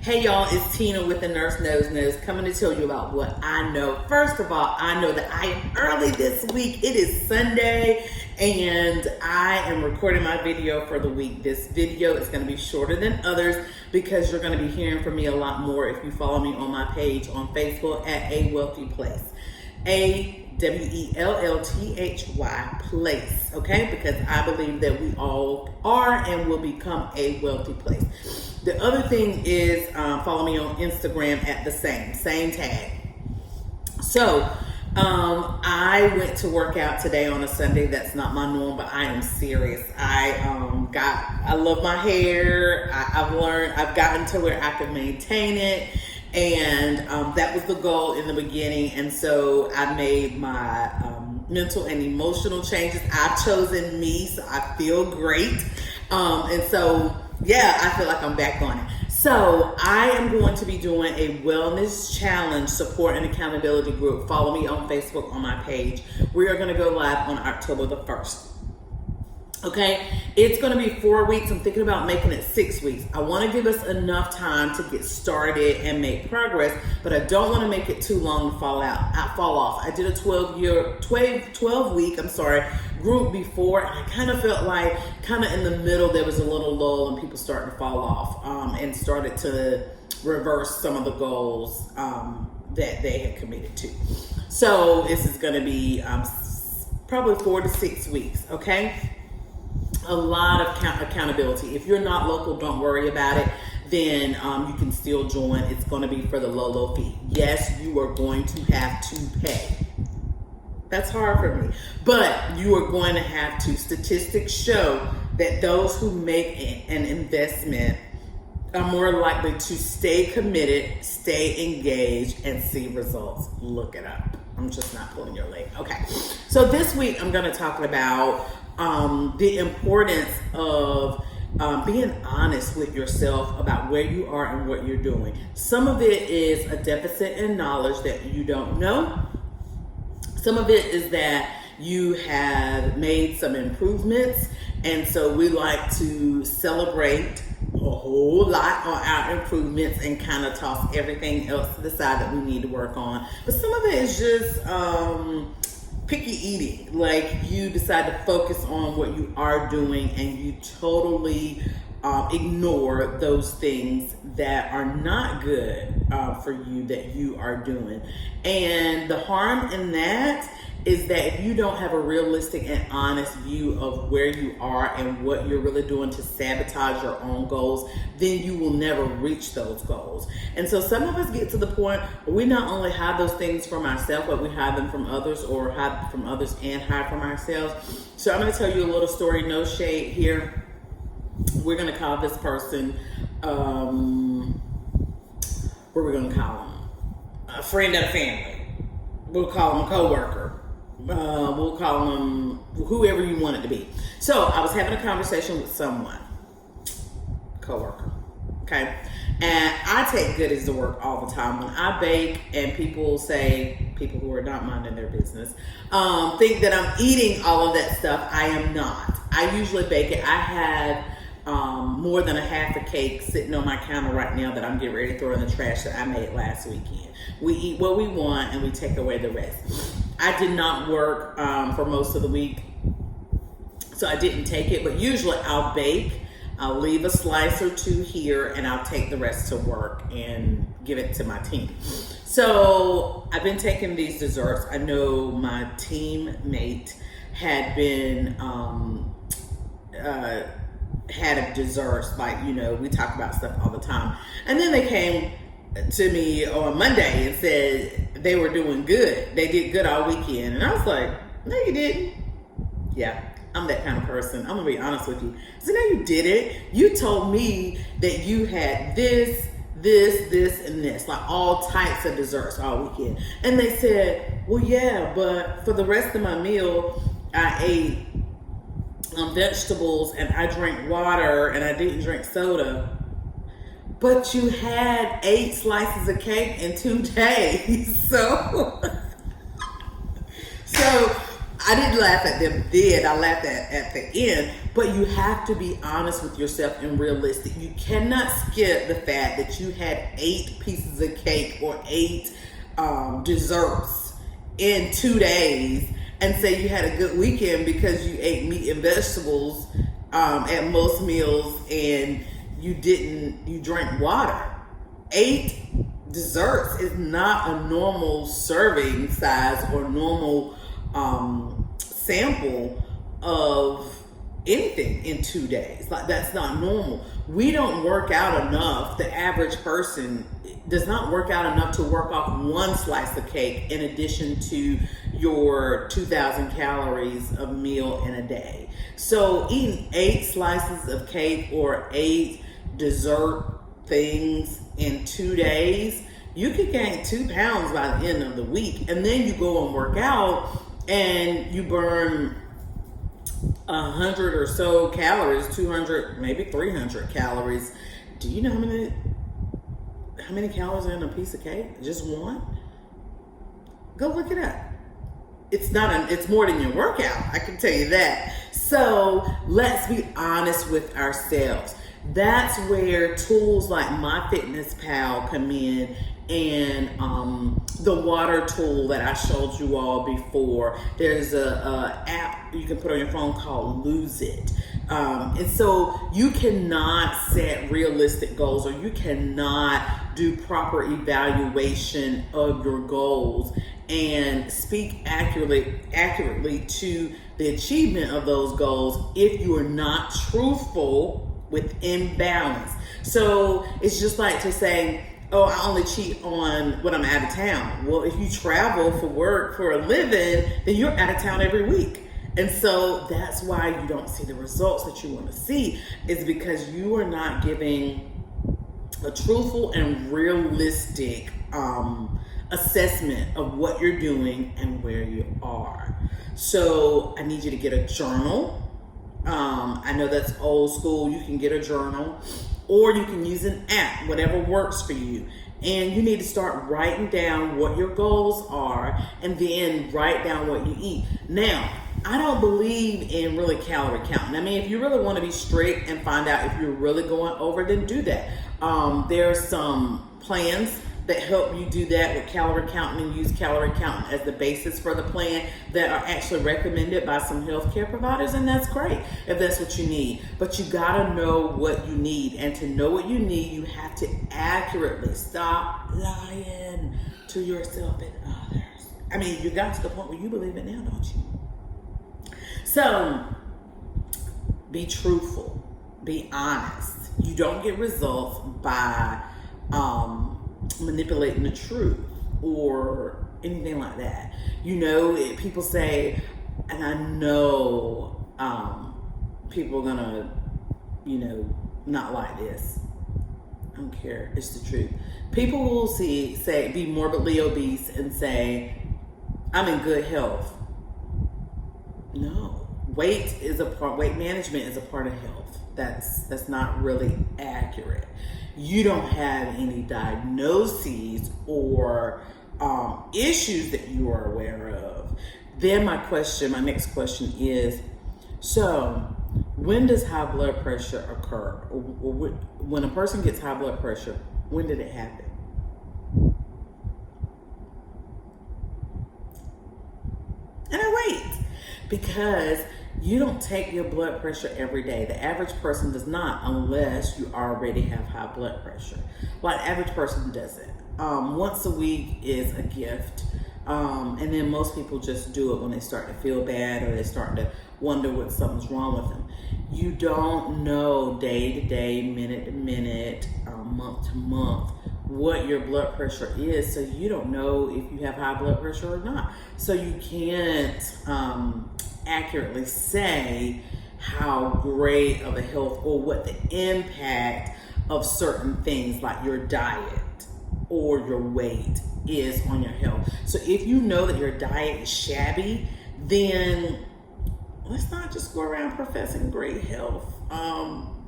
Hey y'all, it's Tina with the Nurse Knows coming to tell you about what I know. First of all, I know that I am early this week. It is Sunday and I am recording my video for the week. This video is going to be shorter than others because you're going to be hearing from me a lot more if you follow me on my page on Facebook at A Wealthy Place. AWELLTHY place, okay? Because I believe that we all are and will become a wealthy place. The other thing is follow me on Instagram at the same tag. So I went to work out today on a Sunday. That's not my norm, but I am serious. I love my hair. I've gotten to where I can maintain it. And that was the goal in the beginning. And so I made my mental and emotional changes. I've chosen me, so I feel great. And so, yeah, I feel like I'm back on it. So I am going to be doing a wellness challenge support and accountability group. Follow me on Facebook on my page. We are going to go live on October the 1st. Okay, it's going to be 4 weeks. I'm thinking about making it 6 weeks. I want to give us enough time to get started and make progress, but I don't want to make it too long to fall off. I did a 12 week group before, and I kind of felt like kind of in the middle there was a little lull and people started to fall off and started to reverse some of the goals that they had committed to. So this is going to be probably 4 to 6 weeks. Okay. A lot of accountability. If you're not local, don't worry about it. Then you can still join. It's going to be for the low fee. Yes, you are going to have to pay. That's hard for me. But you are going to have to. Statistics show that those who make an investment are more likely to stay committed, stay engaged, and see results. Look it up. I'm just not pulling your leg. Okay. So this week I'm going to talk about the importance of being honest with yourself about where you are and what you're doing. Some of it is a deficit in knowledge that you don't know. Some of it is that you have made some improvements, and so we like to celebrate a whole lot on our improvements and kind of toss everything else to the side that we need to work on. But some of it is just picky eating. Like you decide to focus on what you are doing and you totally ignore those things that are not good for you that you are doing. And the harm in that is that if you don't have a realistic and honest view of where you are and what you're really doing to sabotage your own goals, then you will never reach those goals. And so some of us get to the point where we not only hide those things from ourselves, but we hide them from others, or hide from others and hide from ourselves. So I'm going to tell you a little story, no shade here. We're going to call this person, what are we going to call him? A friend of the family. We'll call him a coworker. We'll call him whoever you want it to be. So I was having a conversation with someone, coworker, okay? And I take goodies to work all the time. When I bake and people who are not minding their business, think that I'm eating all of that stuff, I am not. I usually bake it. I have more than a half a cake sitting on my counter right now that I'm getting ready to throw in the trash that I made last weekend. We eat what we want and we take away the rest. I did not work for most of the week, so I didn't take it, but usually I'll bake. I'll leave a slice or two here and I'll take the rest to work and give it to my team. So I've been taking these desserts. I know my teammate had been had a desserts, like, you know, we talk about stuff all the time. And then they came to me on Monday and said they were doing good. They did good all weekend. And I was like, no, you didn't. Yeah, I'm that kind of person. I'm gonna be honest with you. So no, you didn't. You told me that you had this, and this, like all types of desserts all weekend. And they said, well, yeah, but for the rest of my meal, I ate vegetables and I drank water and I didn't drink soda. But you had 8 slices of cake in 2 days. So I didn't laugh at them then. I laughed at the end. But you have to be honest with yourself and realistic. You cannot skip the fact that you had 8 pieces of cake or 8 desserts in 2 days and say you had a good weekend because you ate meat and vegetables at most meals and you drank water. 8 desserts is not a normal serving size or normal sample of anything in 2 days. Like, that's not normal. We don't work out enough. The average person does not work out enough to work off 1 slice of cake in addition to your 2,000 calories of meal in a day. So eating 8 slices of cake or 8 dessert things in 2 days, you could gain 2 pounds by the end of the week. And then you go and work out and you burn 100 or so calories, 200, maybe 300 calories. Do you know how many calories are in a piece of cake? Just 1? Go look it up. It's more than your workout, I can tell you that. So let's be honest with ourselves. That's where tools like MyFitnessPal come in, and the water tool that I showed you all before. There's a app you can put on your phone called Lose It. And so you cannot set realistic goals, or you cannot do proper evaluation of your goals and speak accurately to the achievement of those goals if you are not truthful with imbalance. So it's just like to say, oh, I only cheat on when I'm out of town. Well, if you travel for work, for a living, then you're out of town every week. And so that's why you don't see the results that you want to see, is because you are not giving a truthful and realistic assessment of what you're doing and where you are. So I need you to get a journal. I know that's old school. You can get a journal, or you can use an app, whatever works for you. And you need to start writing down what your goals are, and then write down what you eat. Now, I don't believe in really calorie counting. I mean, if you really want to be strict and find out if you're really going over, then do that. There are some plans that help you do that with calorie counting, and use calorie counting as the basis for the plan, that are actually recommended by some healthcare providers, and that's great if that's what you need. But you gotta know what you need, and to know what you need, you have to accurately stop lying to yourself and others. I mean, you got to the point where you believe it now, don't you? So be truthful, be honest. You don't get results by manipulating the truth or anything like that. You know, people say, and I know people are gonna, not like this. I don't care. It's the truth. People will say, be morbidly obese and say, I'm in good health. No, weight management is a part of health. That's not really accurate. You don't have any diagnoses or issues that you are aware of. Then my next question is, so when does high blood pressure occur? When a person gets high blood pressure, when did it happen? And I wait, because you don't take your blood pressure every day. The average person does not, unless you already have high blood pressure. Well, the average person doesn't. Once a week is a gift. And then most people just do it when they start to feel bad, or they start to wonder what something's wrong with them. You don't know day to day, minute to minute, month to month what your blood pressure is. So you don't know if you have high blood pressure or not. So you can't accurately say how great of a health, or what the impact of certain things like your diet or your weight is on your health. So if you know that your diet is shabby, then let's not just go around professing great health.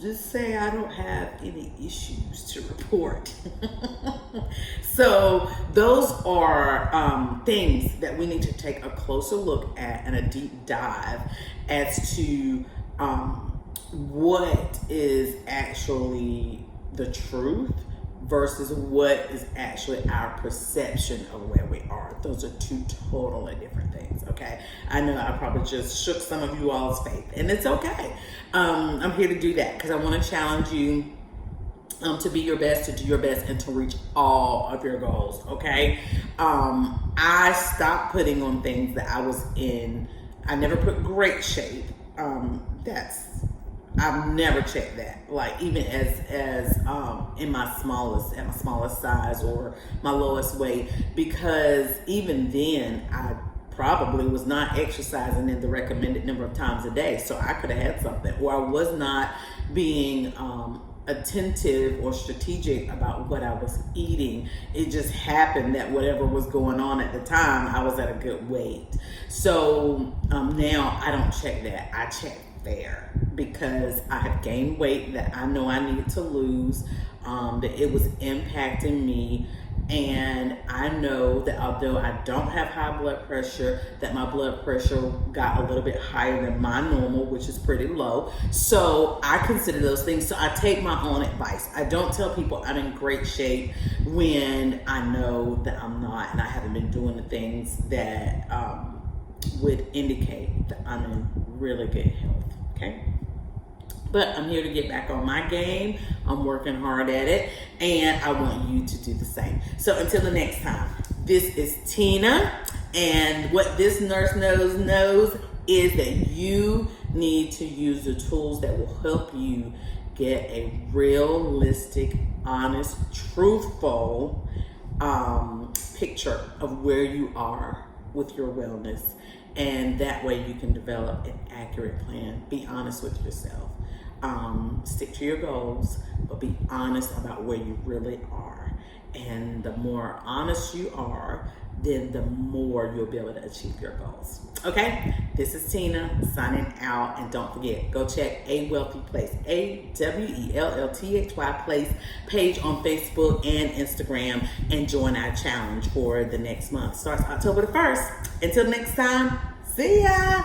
just say I don't have any issues to report. So those are things that we need to take a closer look at and a deep dive as to what is actually the truth versus what is actually our perception of where we are. Those are two totally different things, okay? I know I probably just shook some of you all's faith, and it's okay. I'm here to do that because I want to challenge you to be your best, to do your best, and to reach all of your goals, okay? I stopped putting on things that I was in. I never put great shape. I've never checked that. Like even as in my smallest size or my lowest weight, because even then I probably was not exercising in the recommended number of times a day. So I could have had something, or I was not being attentive or strategic about what I was eating. It just happened that whatever was going on at the time, I was at a good weight. So now I don't check that. I check there because I have gained weight that I know I needed to lose, that it was impacting me. And I know that although I don't have high blood pressure, that my blood pressure got a little bit higher than my normal, which is pretty low. So I consider those things. So I take my own advice. I don't tell people I'm in great shape when I know that I'm not, and I haven't been doing the things that would indicate that I'm in really good health, okay? But I'm here to get back on my game. I'm working hard at it, and I want you to do the same. So until the next time, this is Tina, and what this nurse knows is that you need to use the tools that will help you get a realistic, honest, truthful picture of where you are with your wellness. And that way you can develop an accurate plan. Be honest with yourself. Stick to your goals, but be honest about where you really are. And the more honest you are, then the more you'll be able to achieve your goals. Okay? This is Tina signing out. And don't forget, go check A Wellthy Place, AWELLTHY Place page on Facebook and Instagram, and join our challenge for the next month. Starts October the 1st. Until next time, see ya!